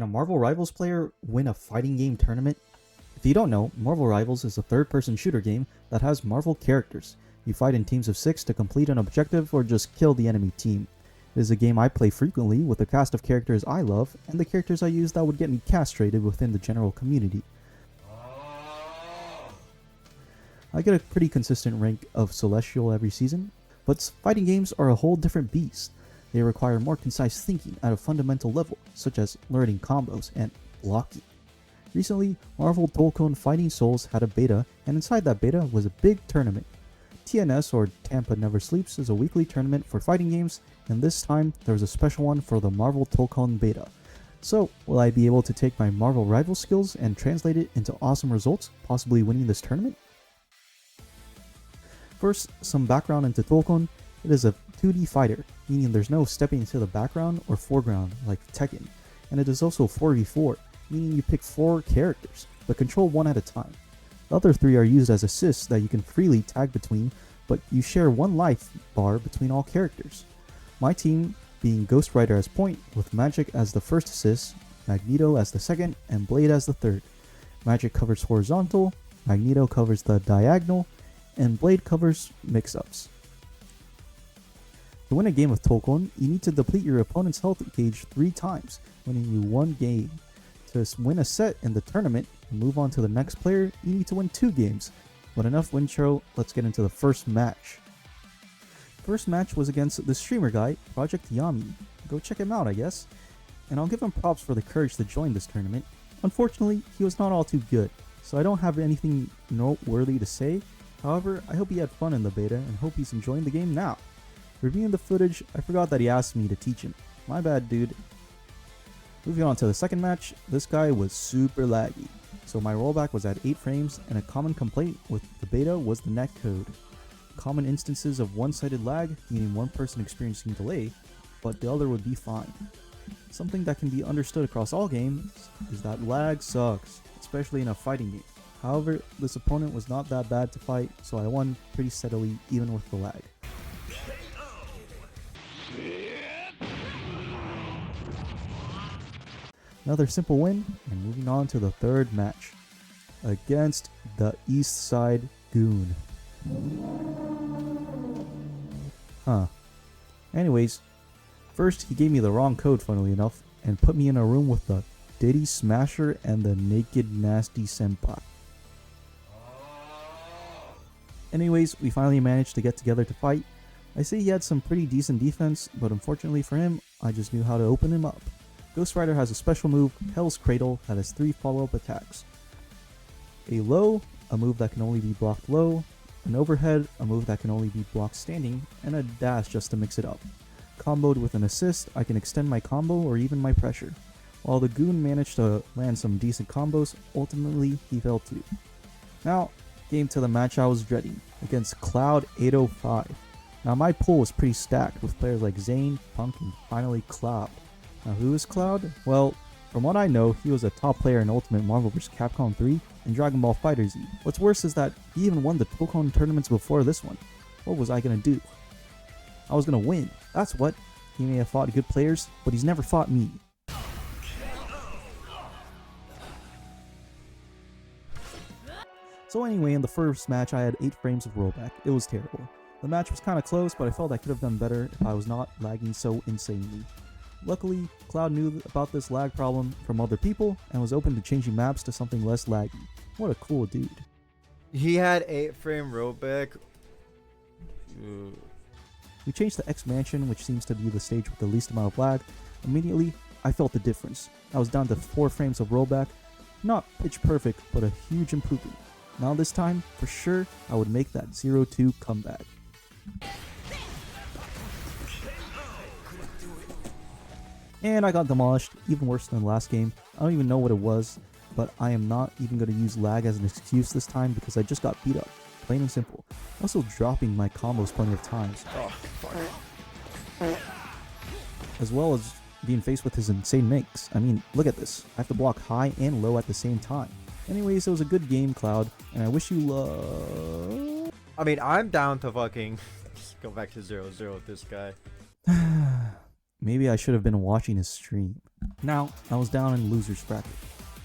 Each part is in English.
Can a Marvel Rivals player win a fighting game tournament? If you don't know, Marvel Rivals is a third-person shooter game that has Marvel characters. You fight in teams of 6 to complete an objective or just kill the enemy team. It is a game I play frequently with a cast of characters I love and the characters I use that would get me castrated within the general community. I get a pretty consistent rank of Celestial every season, but fighting games are a whole different beast. They require more concise thinking at a fundamental level, such as learning combos and blocking. Recently, Marvel Tokon Fighting Souls had a beta, and inside that beta was a big tournament. TNS, or Tampa Never Sleeps, is a weekly tournament for fighting games, and this time there was a special one for the Marvel Tokon beta. So, will I be able to take my Marvel Rival skills and translate it into awesome results, possibly winning this tournament? First, some background into Tokon. It is a 2D fighter, meaning there's no stepping into the background or foreground like Tekken, and it is also 4v4, meaning you pick 4 characters, but control one at a time. The other 3 are used as assists that you can freely tag between, but you share one life bar between all characters. My team being Ghost Rider as point, with Magic as the first assist, Magneto as the second, and Blade as the third. Magic covers horizontal, Magneto covers the diagonal, and Blade covers mix-ups. To win a game of Tokon, you need to deplete your opponent's health gauge 3 times, winning you 1 game. To win a set in the tournament and move on to the next player, you need to win 2 games. But enough intro, let's get into the first match. First match was against the streamer guy, Project Yami. Go check him out, I guess. And I'll give him props for the courage to join this tournament. Unfortunately, he was not all too good, so I don't have anything noteworthy to say. However, I hope he had fun in the beta and hope he's enjoying the game now. Reviewing the footage, I forgot that he asked me to teach him. My bad, dude. Moving on to the second match, this guy was super laggy. So my rollback was at 8 frames, and a common complaint with the beta was the netcode. Common instances of one-sided lag, meaning one person experiencing delay, but the other would be fine. Something that can be understood across all games is that lag sucks, especially in a fighting game. However, this opponent was not that bad to fight, so I won pretty steadily even with the lag. Another simple win, and moving on to the third match against the East Side Goon. Anyways, first he gave me the wrong code, funnily enough, and put me in a room with the Diddy Smasher and the Naked Nasty Senpai. Anyways, we finally managed to get together to fight. I say he had some pretty decent defense, but unfortunately for him, I just knew how to open him up. Ghost Rider has a special move, Hell's Cradle, that has 3 follow-up attacks. A low, a move that can only be blocked low, an overhead, a move that can only be blocked standing, and a dash just to mix it up. Comboed with an assist, I can extend my combo or even my pressure. While the Goon managed to land some decent combos, ultimately he fell too. Now, came to the match I was dreading, against Cloud 805. Now my pool was pretty stacked with players like Zane, Punk, and finally Cloud. Now who is Cloud? Well, from what I know, he was a top player in Ultimate Marvel vs. Capcom 3 and Dragon Ball FighterZ. What's worse is that he even won the Tokon tournaments before this one. What was I gonna do? I was gonna win, that's what. He may have fought good players, but he's never fought me. So anyway, in the first match I had 8 frames of rollback. It was terrible. The match was kinda close, but I felt I could have done better if I was not lagging so insanely. Luckily, Cloud knew about this lag problem from other people and was open to changing maps to something less laggy. What a cool dude. He had 8 frame rollback. We changed to X Mansion, which seems to be the stage with the least amount of lag. Immediately, I felt the difference. I was down to 4 frames of rollback. Not pitch perfect, but a huge improvement. Now this time, for sure, I would make that 0-2 comeback. And I got demolished, even worse than the last game. I don't even know what it was, but I am not even going to use lag as an excuse this time because I just got beat up. Plain and simple. Also dropping my combos plenty of times. As well as being faced with his insane makes. I mean, look at this. I have to block high and low at the same time. Anyways, it was a good game, Cloud, and I wish you luck. I mean, I'm down to fucking go back to 0-0 with this guy. maybe I should have been watching his stream. Now, I was down in loser's bracket.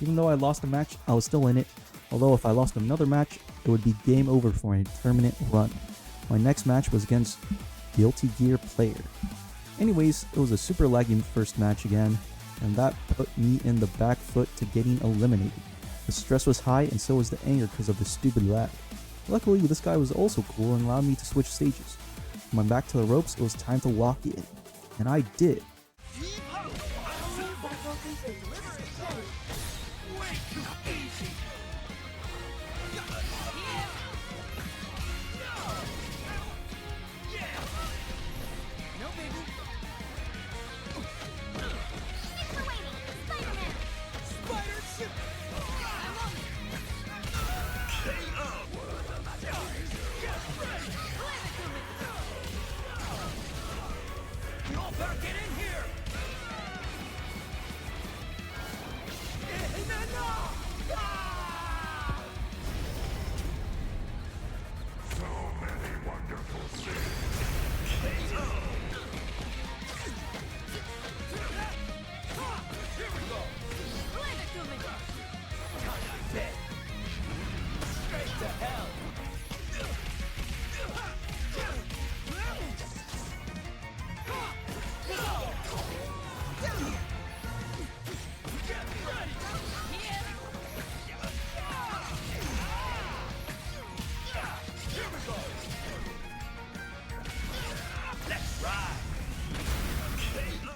Even though I lost a match, I was still in it. Although if I lost another match, it would be game over for a tournament run. My next match was against Guilty Gear player. Anyways, it was a super laggy first match again, and that put me in the back foot to getting eliminated. The stress was high and so was the anger because of the stupid lag. Luckily, this guy was also cool and allowed me to switch stages. When I'm back to the ropes, it was time to lock in. And I did.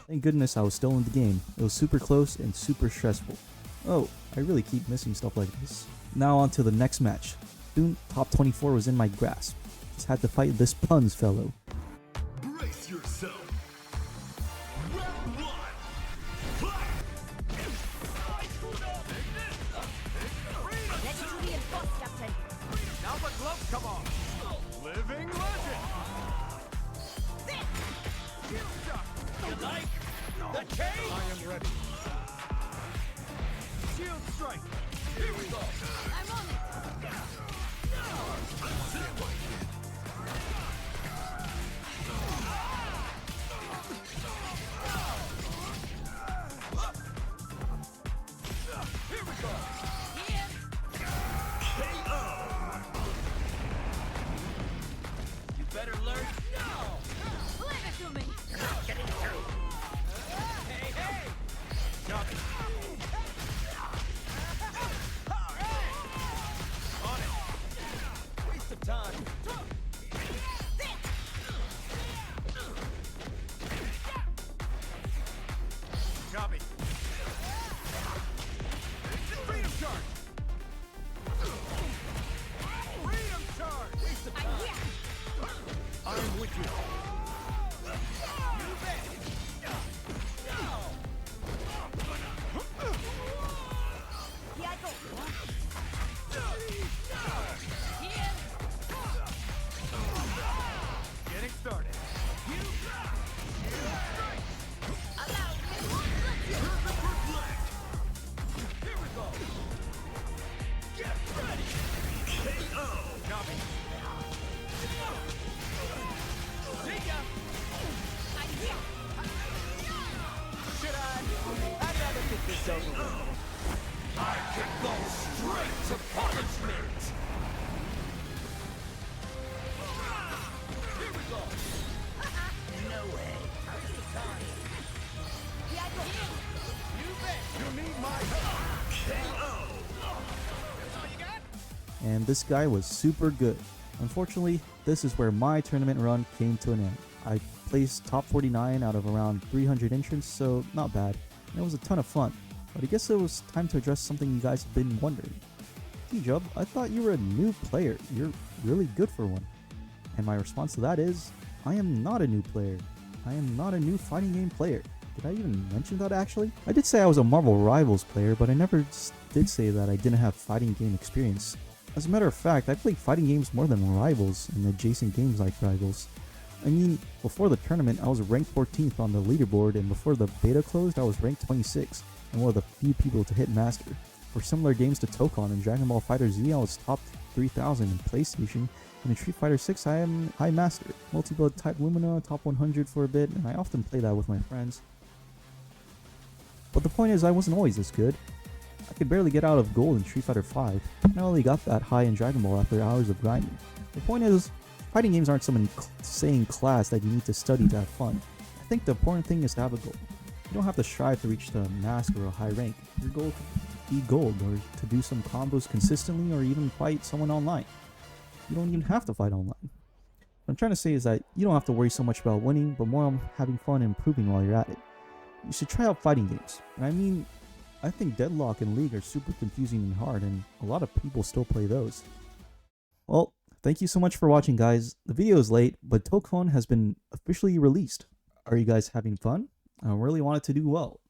Thank goodness I was still in the game. It was super close and super stressful. Oh, I really keep missing stuff like this. Now on to the next match. Soon, top 24 was in my grasp. Just had to fight this Puns fellow. Brace yourself. Round one. Fight! Ready to reinforce, Captain. Now the gloves come off. Living legend. Shield shot. You like the cage? I am ready. Shield strike. Here we go. I'm on it. Here we go. Here. You better learn now. Leave it to me. Hey, hey. Drop it. On it. Waste of time. Copy. Freedom charge. Freedom charge. Waste of I'm time. here. I'm with you. You bet. Here I go. Here. Getting started. Allow me. Here we go. Get ready. KO. Copy. See ya. I'm here. Should I? I'd rather get this over with. I can go straight to punishment. Here we go. No way. Here I go. You bet. You need my help. KO. That's all you got? And this guy was super good. Unfortunately, this is where my tournament run came to an end. I placed top 49 out of around 300 entrants, so not bad. And it was a ton of fun. But I guess it was time to address something you guys have been wondering. T-Jub, I thought you were a new player. You're really good for one. And my response to that is, I am not a new player. I am not a new fighting game player. Did I even mention that actually? I did say I was a Marvel Rivals player, but I never did say that I didn't have fighting game experience. As a matter of fact, I played fighting games more than Rivals and adjacent games like Rivals. I mean, before the tournament, I was ranked 14th on the leaderboard, and before the beta closed, I was ranked 26th, and one of the few people to hit Master. For similar games to Tokon and Dragon Ball Fighter Z, I was top 3000 in PlayStation, and in Street Fighter 6 I am High Master. Multi-Blood Type Lumina, top 100 for a bit, and I often play that with my friends. But the point is, I wasn't always this good. I could barely get out of gold in Street Fighter 5, and I only got that high in Dragon Ball after hours of grinding. The point is, fighting games aren't some insane class that you need to study to have fun. I think the important thing is to have a goal. You don't have to strive to reach the mask or a high rank. Your goal could be gold, or to do some combos consistently, or even fight someone online. You don't even have to fight online. What I'm trying to say is that you don't have to worry so much about winning, but more on having fun and improving while you're at it. You should try out fighting games. And I think Deadlock and League are super confusing and hard, and a lot of people still play those. Well, thank you so much for watching, guys. The video is late, but Tokon has been officially released. Are you guys having fun? I really want it to do well.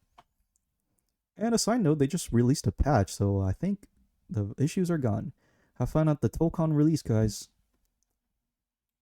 And a side note, they just released a patch, so I think the issues are gone. Have fun at the Tokon release, guys.